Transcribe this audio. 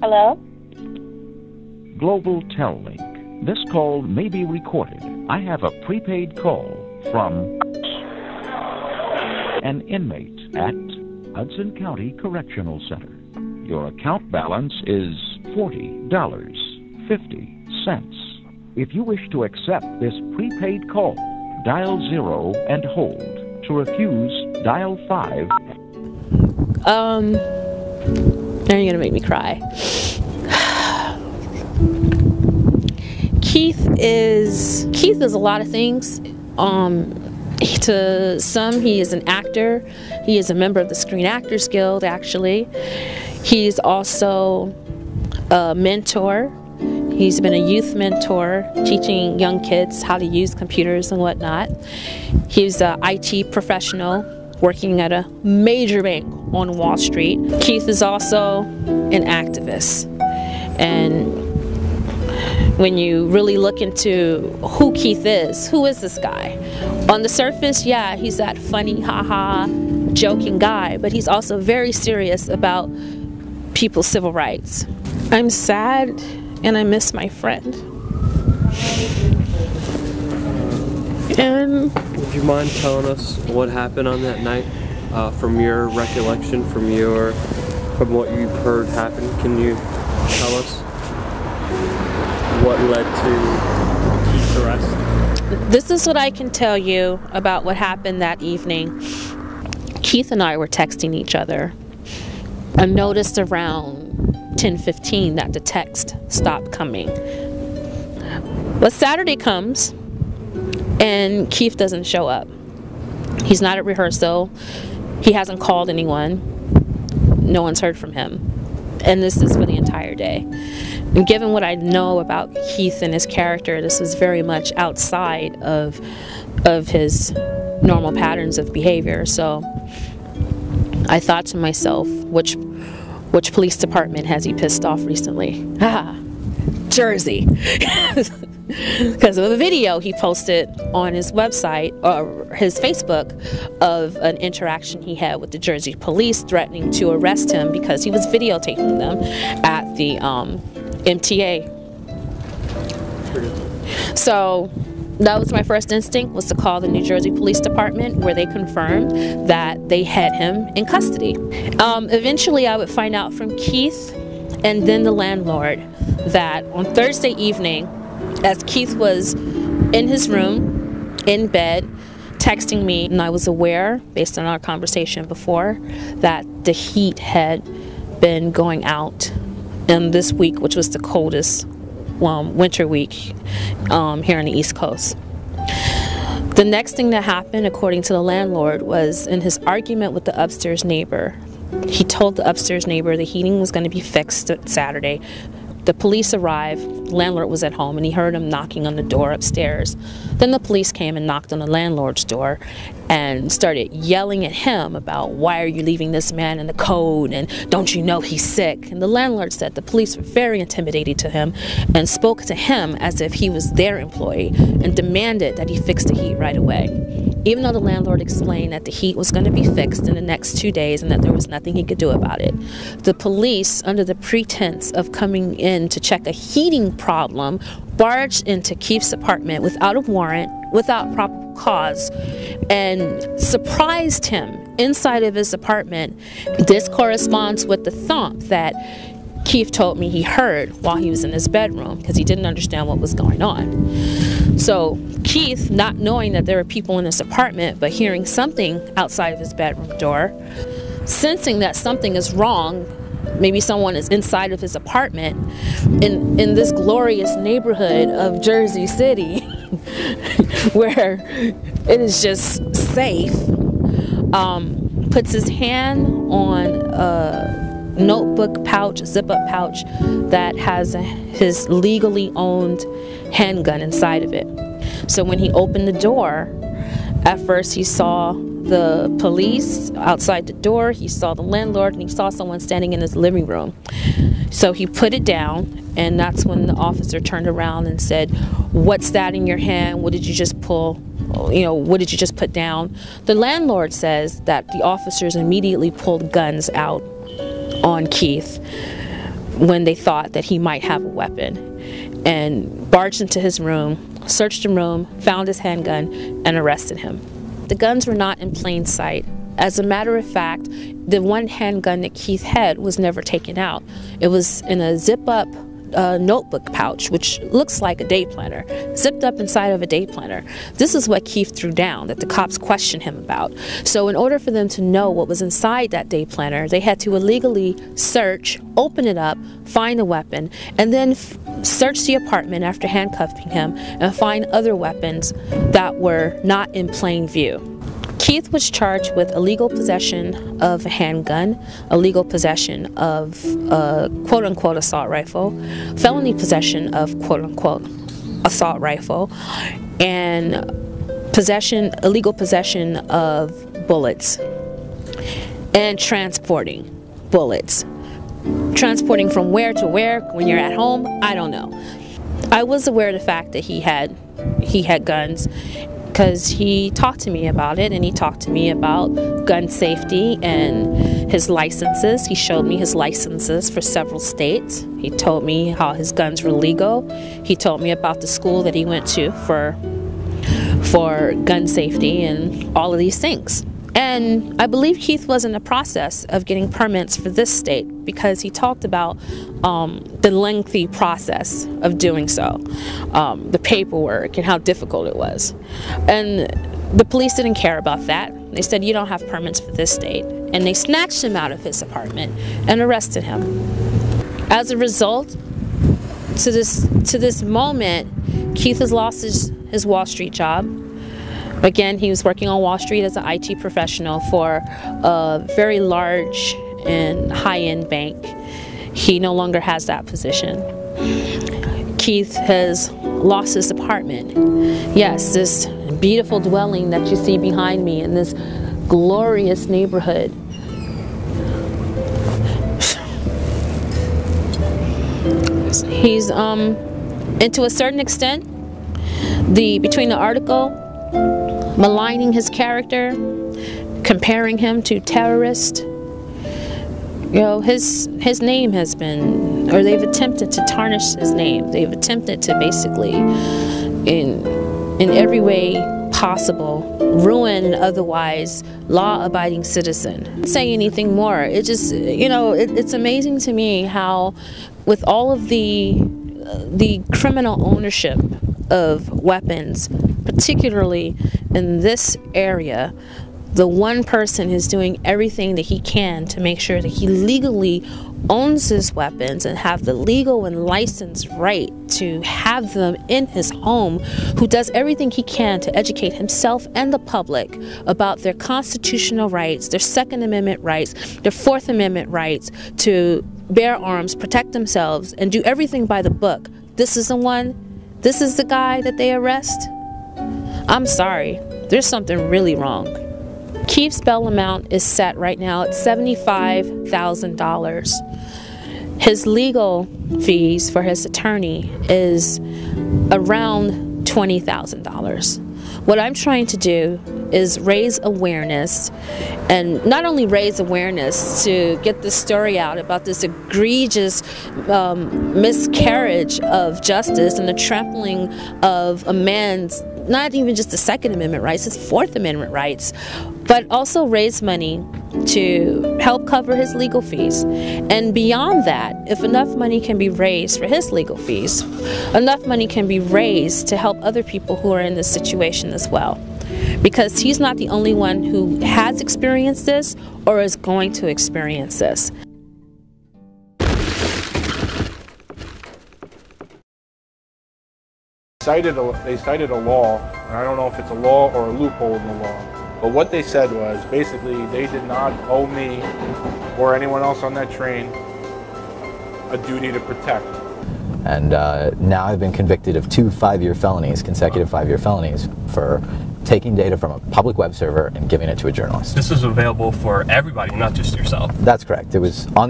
Hello? Global Tel Link. This call may be recorded. I have a prepaid call from an inmate at Hudson County Correctional Center. Your account balance is $40.50. If you wish to accept this prepaid call, dial 0 and hold. To refuse, dial 5. Now you're gonna make me cry. Keith is a lot of things. To some, he is an actor. He is a member of the Screen Actors Guild, actually. He's also a mentor. He's been a youth mentor, teaching young kids how to use computers and whatnot. He's an IT professional working at a major bank on Wall Street. Keith is also an activist. And when you really look into who Keith is, who is this guy? On the surface, yeah, he's that funny, haha, joking guy, but he's also very serious about people's civil rights. I'm sad and I miss my friend. And would you mind telling us what happened on that night, from your recollection, from what you've heard happen? Can you tell us what led to Keith's arrest? This is what I can tell you about what happened that evening. Keith and I were texting each other. I noticed around 10:15 that the text stopped coming. But Saturday comes and Keith doesn't show up. He's not at rehearsal. He hasn't called anyone. No one's heard from him. And this is for the entire day. And given what I know about Keith and his character, this was very much outside of his normal patterns of behavior. So I thought to myself, which police department has he pissed off recently? Jersey. Because of a video he posted on his website, or his Facebook, of an interaction he had with the Jersey police threatening to arrest him because he was videotaping them at the MTA. So that was my first instinct, was to call the New Jersey Police Department, where they confirmed that they had him in custody. Eventually I would find out from Keith and then the landlord that on Thursday evening, as Keith was in his room, in bed, texting me, and I was aware, based on our conversation before, that the heat had been going out in this week, which was the coldest winter week here on the East Coast. The next thing that happened, according to the landlord, was in his argument with the upstairs neighbor. He told the upstairs neighbor the heating was going to be fixed Saturday. The police arrived, the landlord was at home, and he heard him knocking on the door upstairs. Then the police came and knocked on the landlord's door and started yelling at him about, why are you leaving this man in the cold, and don't you know he's sick? And the landlord said the police were very intimidated to him and spoke to him as if he was their employee and demanded that he fix the heat right away. Even though the landlord explained that the heat was going to be fixed in the next 2 days and that there was nothing he could do about it, the police, under the pretense of coming in to check a heating problem, barged into Keith's apartment without a warrant, without proper cause, and surprised him inside of his apartment. This corresponds with the thump that Keith told me he heard while he was in his bedroom, because he didn't understand what was going on. So Keith, not knowing that there were people in his apartment, but hearing something outside of his bedroom door, sensing that something is wrong, maybe someone is inside of his apartment, in this glorious neighborhood of Jersey City, where it is just safe, puts his hand on a notebook pouch, a zip-up pouch that has his legally owned handgun inside of it. So when he opened the door, at first he saw the police outside the door, he saw the landlord, and he saw someone standing in his living room. So he put it down, and that's when the officer turned around and said, "What's that in your hand? What did you just pull? What did you just put down?" The landlord says that the officers immediately pulled guns out on Keith, when they thought that he might have a weapon, and barged into his room, searched the room, found his handgun, and arrested him. The guns were not in plain sight. As a matter of fact, the one handgun that Keith had was never taken out. It was in a zip-up notebook pouch, which looks like a day planner, zipped up inside of a day planner. This is what Keith threw down, that the cops questioned him about. So in order for them to know what was inside that day planner, they had to illegally search, open it up, find a weapon, and then search the apartment after handcuffing him and find other weapons that were not in plain view. Keith was charged with illegal possession of a handgun, illegal possession of a quote-unquote assault rifle, felony possession of quote-unquote assault rifle, and illegal possession of bullets, and transporting bullets. Transporting from where to where when you're at home, I don't know. I was aware of the fact that he had guns, because he talked to me about it, and he talked to me about gun safety and his licenses. He showed me his licenses for several states. He told me how his guns were legal. He told me about the school that he went to for gun safety and all of these things. And I believe Keith was in the process of getting permits for this state, because he talked about the lengthy process of doing so, the paperwork and how difficult it was. And the police didn't care about that. They said, you don't have permits for this state. And they snatched him out of his apartment and arrested him. As a result, to this moment, Keith has lost his Wall Street job. Again, he was working on Wall Street as an IT professional for a very large and high-end bank. He no longer has that position. Keith has lost his apartment. Yes, this beautiful dwelling that you see behind me in this glorious neighborhood. He's, and to a certain extent, between the article maligning his character, comparing him to terrorists, you know, his name has been, or they've attempted to tarnish his name. They've attempted to basically, in every way possible, ruin otherwise law-abiding citizen. I don't say anything more. It just, you know, it's amazing to me how, with all of the criminal ownership of weapons, particularly in this area, the one person is doing everything that he can to make sure that he legally owns his weapons and have the legal and licensed right to have them in his home, who does everything he can to educate himself and the public about their constitutional rights, their Second Amendment rights, their Fourth Amendment rights to bear arms, protect themselves, and do everything by the book. This is the one, this is the guy that they arrest? I'm sorry, there's something really wrong. Keith's bail amount is set right now at $75,000. His legal fees for his attorney is around $20,000. What I'm trying to do is raise awareness, and not only raise awareness to get the story out about this egregious miscarriage of justice and the trampling of a man's, not even just the Second Amendment rights, his Fourth Amendment rights, but also raise money to help cover his legal fees. And beyond that, if enough money can be raised for his legal fees, enough money can be raised to help other people who are in this situation as well. Because he's not the only one who has experienced this or is going to experience this. They cited a law, and I don't know if it's a law or a loophole in the law, but what they said was basically they did not owe me or anyone else on that train a duty to protect. And now I've been convicted of 2 5-year felonies, consecutive 5-year felonies, for taking data from a public web server and giving it to a journalist. This is available for everybody, not just yourself. That's correct. It was on